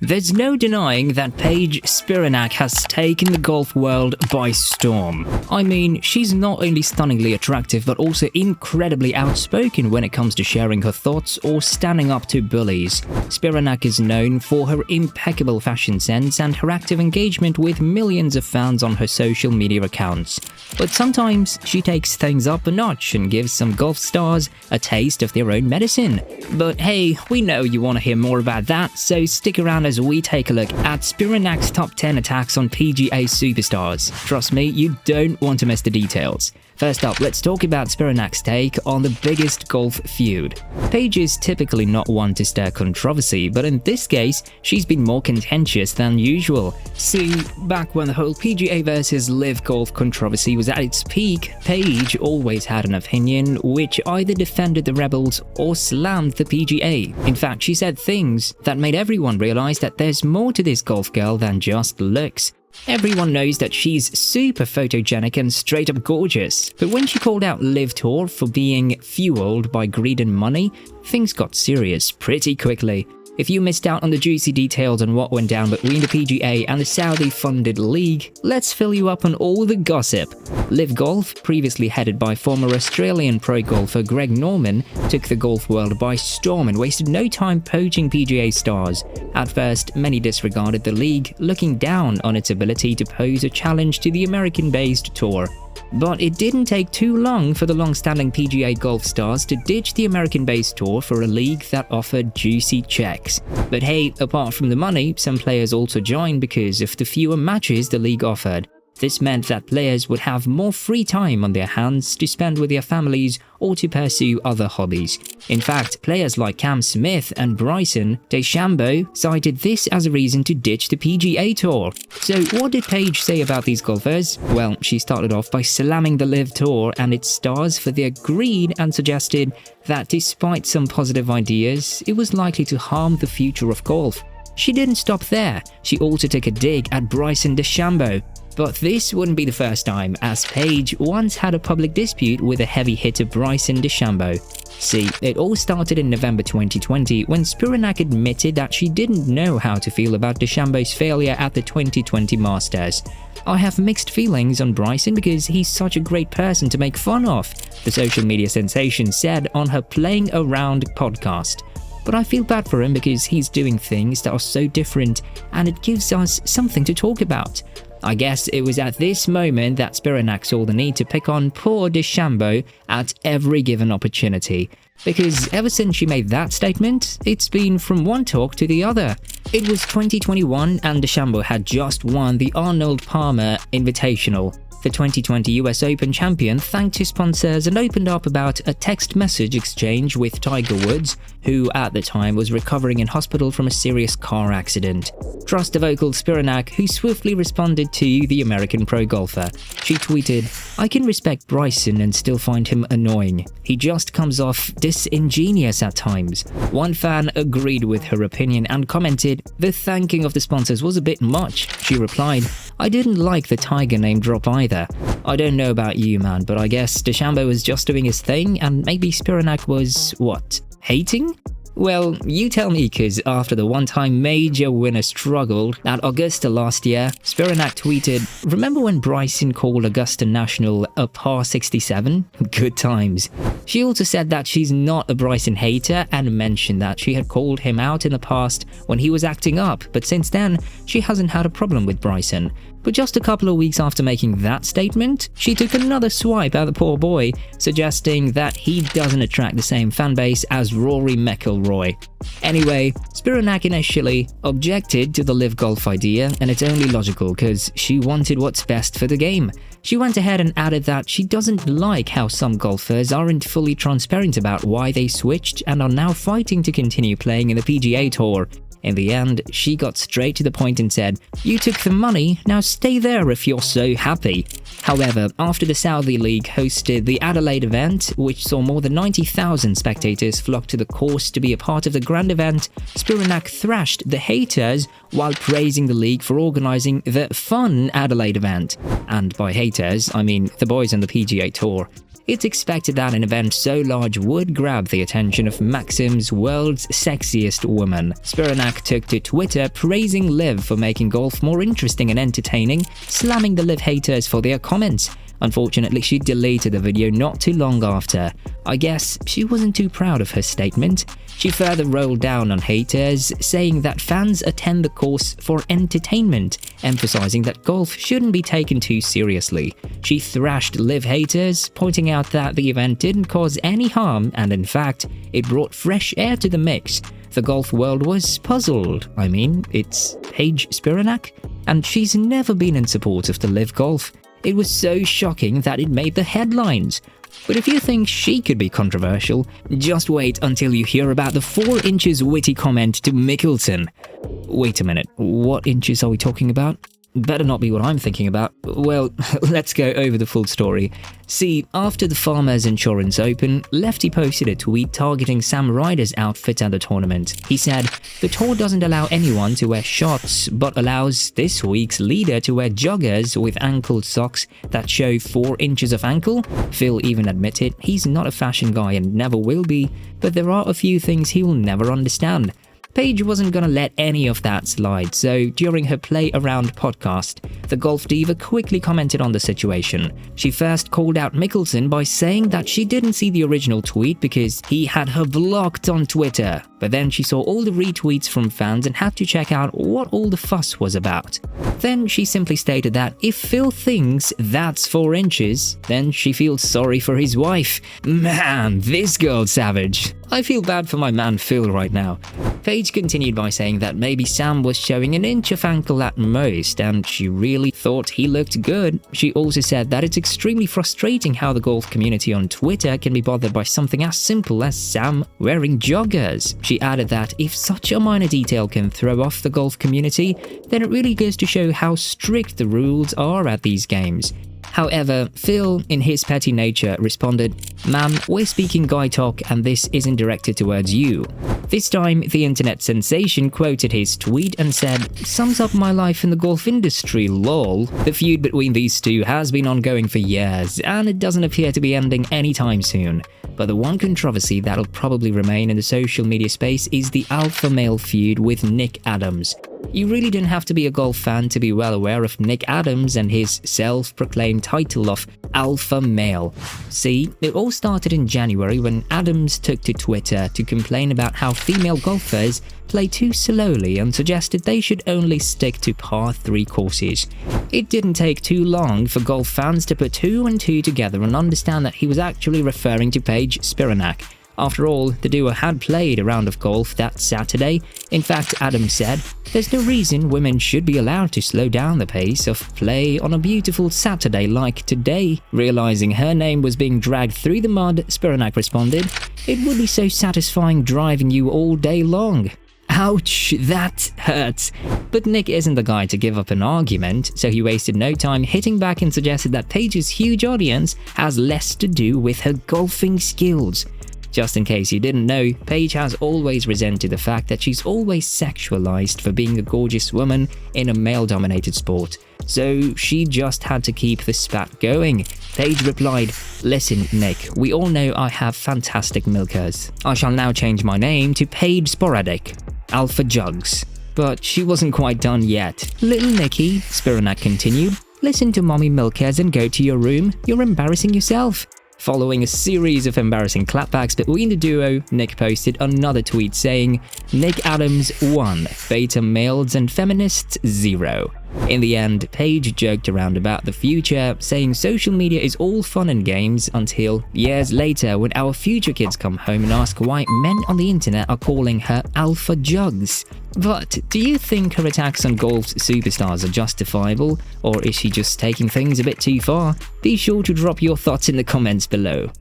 There's no denying that Paige Spiranac has taken the golf world by storm. I mean, she's not only stunningly attractive but also incredibly outspoken when it comes to sharing her thoughts or standing up to bullies. Spiranac is known for her impeccable fashion sense and her active engagement with millions of fans on her social media accounts. But sometimes she takes things up a notch and gives some golf stars a taste of their own medicine. But hey, we know you want to hear more about that, so stick around as we take a look at Spiranac's top 10 attacks on PGA superstars. Trust me, you don't want to miss the details. First up, let's talk about Spiranac's take on the biggest golf feud. Paige is typically not one to stir controversy, but in this case, she's been more contentious than usual. See, back when the whole PGA versus LIV Golf controversy was at its peak, Paige always had an opinion which either defended the rebels or slammed the PGA. In fact, she said things that made everyone realize that there's more to this golf girl than just looks. Everyone knows that she's super photogenic and straight up gorgeous, but when she called out LIV Tour for being fueled by greed and money, things got serious pretty quickly. If you missed out on the juicy details on what went down between the PGA and the Saudi-funded league, let's fill you up on all the gossip. LIV Golf, previously headed by former Australian pro golfer Greg Norman, took the golf world by storm and wasted no time poaching PGA stars. At first, many disregarded the league, looking down on its ability to pose a challenge to the American-based tour. But it didn't take too long for the long-standing PGA golf stars to ditch the American-based tour for a league that offered juicy checks. But hey, apart from the money, some players also joined because of the fewer matches the league offered. This meant that players would have more free time on their hands to spend with their families or to pursue other hobbies. In fact, players like Cam Smith and Bryson DeChambeau cited this as a reason to ditch the PGA Tour. So what did Paige say about these golfers? Well, she started off by slamming the LIV Tour and its stars for their greed and suggested that despite some positive ideas, it was likely to harm the future of golf. She didn't stop there. She also took a dig at Bryson DeChambeau. But this wouldn't be the first time, as Paige once had a public dispute with a heavy hitter Bryson DeChambeau. See, it all started in November 2020 when Spiranac admitted that she didn't know how to feel about DeChambeau's failure at the 2020 Masters. "I have mixed feelings on Bryson because he's such a great person to make fun of," the social media sensation said on her Playing Around podcast. "But I feel bad for him because he's doing things that are so different and it gives us something to talk about." I guess it was at this moment that Spiranac saw the need to pick on poor DeChambeau at every given opportunity. Because ever since she made that statement, it's been from one talk to the other. It was 2021 and DeChambeau had just won the Arnold Palmer Invitational. The 2020 US Open champion thanked his sponsors and opened up about a text message exchange with Tiger Woods, who at the time was recovering in hospital from a serious car accident. Trust the vocal Spiranac, who swiftly responded to the American pro golfer. She tweeted, "I can respect Bryson and still find him annoying. He just comes off disingenuous at times." One fan agreed with her opinion and commented, "The thanking of the sponsors was a bit much." She replied, "I didn't like the Tiger name drop either. I don't know about you, man, but I guess DeChambeau was just doing his thing and maybe Spiranac was, what, hating?" Well, you tell me, cause after the one-time major winner struggled at Augusta last year, Spiranac tweeted, "Remember when Bryson called Augusta National a par 67? Good times." She also said that she's not a Bryson hater and mentioned that she had called him out in the past when he was acting up, but since then, she hasn't had a problem with Bryson. But just a couple of weeks after making that statement, she took another swipe at the poor boy, suggesting that he doesn't attract the same fanbase as Rory McIlroy. Anyway, Spiranac initially objected to the LIV Golf idea, and it's only logical because she wanted what's best for the game. She went ahead and added that she doesn't like how some golfers aren't fully transparent about why they switched and are now fighting to continue playing in the PGA Tour. In the end, she got straight to the point and said, "You took the money, now stay there if you're so happy." However, after the Saudi League hosted the Adelaide event, which saw more than 90,000 spectators flock to the course to be a part of the grand event, Spiranac thrashed the haters while praising the league for organising the fun Adelaide event. And by haters, I mean the boys on the PGA Tour. It's expected that an event so large would grab the attention of Maxim's world's sexiest woman. Spiranac took to Twitter praising LIV for making golf more interesting and entertaining, slamming the LIV haters for their comments. Unfortunately, she deleted the video not too long after. I guess she wasn't too proud of her statement. She further rolled down on haters, saying that fans attend the course for entertainment, emphasizing that golf shouldn't be taken too seriously. She thrashed LIV haters, pointing out that the event didn't cause any harm and in fact, it brought fresh air to the mix. The golf world was puzzled. I mean, it's Paige Spiranac, and she's never been in support of the LIV Golf. It was so shocking that it made the headlines. But if you think she could be controversial, just wait until you hear about the 4 inches witty comment to Mickelson. Wait a minute, what inches are we talking about? Better not be what I'm thinking about. Well, let's go over the full story. See, after the Farmers Insurance Open, Lefty posted a tweet targeting Sam Ryder's outfit at the tournament. He said, "The tour doesn't allow anyone to wear shorts, but allows this week's leader to wear joggers with ankle socks that show 4 inches of ankle." Phil even admitted he's not a fashion guy and never will be, but there are a few things he will never understand. Paige wasn't gonna let any of that slide, so during her Play Around podcast, the golf diva quickly commented on the situation. She first called out Mickelson by saying that she didn't see the original tweet because he had her blocked on Twitter, but then she saw all the retweets from fans and had to check out what all the fuss was about. Then she simply stated that if Phil thinks that's 4 inches, then she feels sorry for his wife. Man, this girl's savage. I feel bad for my man Phil right now. Paige continued by saying that maybe Sam was showing an inch of ankle at most and she really thought he looked good. She also said that it's extremely frustrating how the golf community on Twitter can be bothered by something as simple as Sam wearing joggers. She added that if such a minor detail can throw off the golf community, then it really goes to show how strict the rules are at these games. However, Phil, in his petty nature, responded, "Ma'am, we're speaking guy talk and this isn't directed towards you." This time, the internet sensation quoted his tweet and said, "Sums up my life in the golf industry, lol." The feud between these two has been ongoing for years, and it doesn't appear to be ending anytime soon. But the one controversy that'll probably remain in the social media space is the alpha male feud with Nick Adams. You really didn't have to be a golf fan to be well aware of Nick Adams and his self-proclaimed title of alpha male. See, it all started in January when Adams took to Twitter to complain about how female golfers play too slowly and suggested they should only stick to par 3 courses. It didn't take too long for golf fans to put 2 and 2 together and understand that he was actually referring to Paige Spiranac. After all, the duo had played a round of golf that Saturday. In fact, Adams said, "There's no reason women should be allowed to slow down the pace of play on a beautiful Saturday like today." Realizing her name was being dragged through the mud, Spiranac responded, "It would be so satisfying driving you all day long." Ouch, that hurts. But Nick isn't the guy to give up an argument, so he wasted no time hitting back and suggested that Paige's huge audience has less to do with her golfing skills. Just in case you didn't know, Paige has always resented the fact that she's always sexualized for being a gorgeous woman in a male-dominated sport. So she just had to keep the spat going. Paige replied, "Listen, Nick, we all know I have fantastic milkers. I shall now change my name to Paige Spiranac, Alpha Jugs." But she wasn't quite done yet. "Little Nicky," Spiranac continued, "listen to mommy milkers and go to your room. You're embarrassing yourself." Following a series of embarrassing clapbacks between the duo, Nick posted another tweet saying, "Nick Adams 1, beta males and feminists 0. In the end, Paige joked around about the future, saying social media is all fun and games until years later when our future kids come home and ask why men on the internet are calling her Alpha Jugs. But do you think her attacks on golf's superstars are justifiable, or is she just taking things a bit too far? Be sure to drop your thoughts in the comments below.